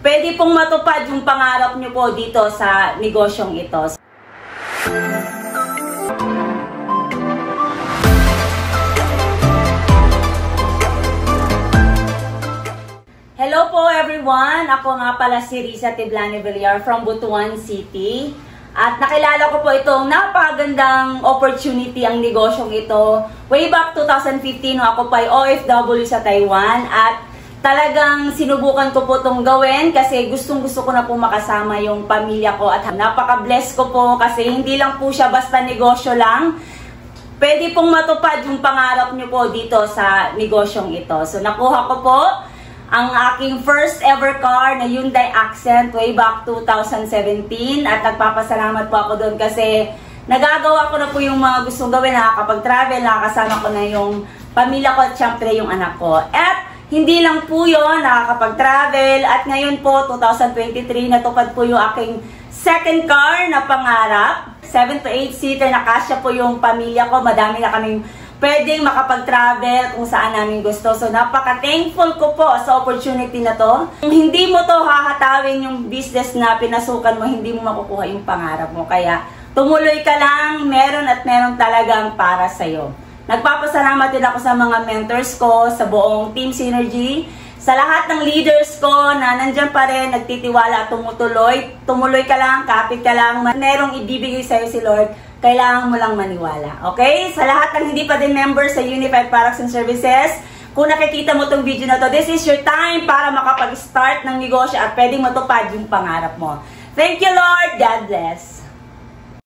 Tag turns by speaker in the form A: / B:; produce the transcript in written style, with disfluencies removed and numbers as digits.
A: pwede pong matupad yung pangarap nyo po dito sa negosyong ito. Hello po everyone! Ako nga pala si Riza Tiblani Villar from Butuan City. At nakilala ko po itong napakagandang opportunity ang negosyong ito way back 2015 nung ako pa ay OFW sa Taiwan. At talagang sinubukan ko po itong gawin kasi gustong-gusto ko na po makasama yung pamilya ko. At napaka-bless ko po kasi hindi lang po siya basta negosyo lang. Pwede pong matupad yung pangarap nyo po dito sa negosyong ito. So nakuha ko po ang aking first ever car na Hyundai Accent way back 2017 at nagpapasalamat po ako doon kasi nagagawa ko na po yung mga gustong gawin, nakakapag-travel, nakakasama ko na yung pamilya ko at syempre yung anak ko. At hindi lang po yun, nakakapag-travel at ngayon po 2023 natupad po yung aking second car na pangarap. 7 to 8 seater na kasya po yung pamilya ko, madami na kaming pwedeng makapag-travel kung saan namin gusto. So, napaka-thankful ko po sa opportunity na to. Kung hindi mo to hahatawin yung business na pinasukan mo, hindi mo makukuha yung pangarap mo. Kaya, tumuloy ka lang, meron at meron talagang para sa'yo. Nagpapasalamat din ako sa mga mentors ko, sa buong Team Synergy, sa lahat ng leaders ko na nandyan pa rin, nagtitiwala at tumutuloy. Tumuloy ka lang, kapit ka lang, merong ibibigay sa'yo si Lord. Kailangan mo lang maniwala. Okay? Sa lahat ng hindi pa din members sa Unified Products and Services, kung nakikita mo itong video na to, this is your time para makapag-start ng negosyo at pwedeng matupad yung pangarap mo. Thank you, Lord. God bless.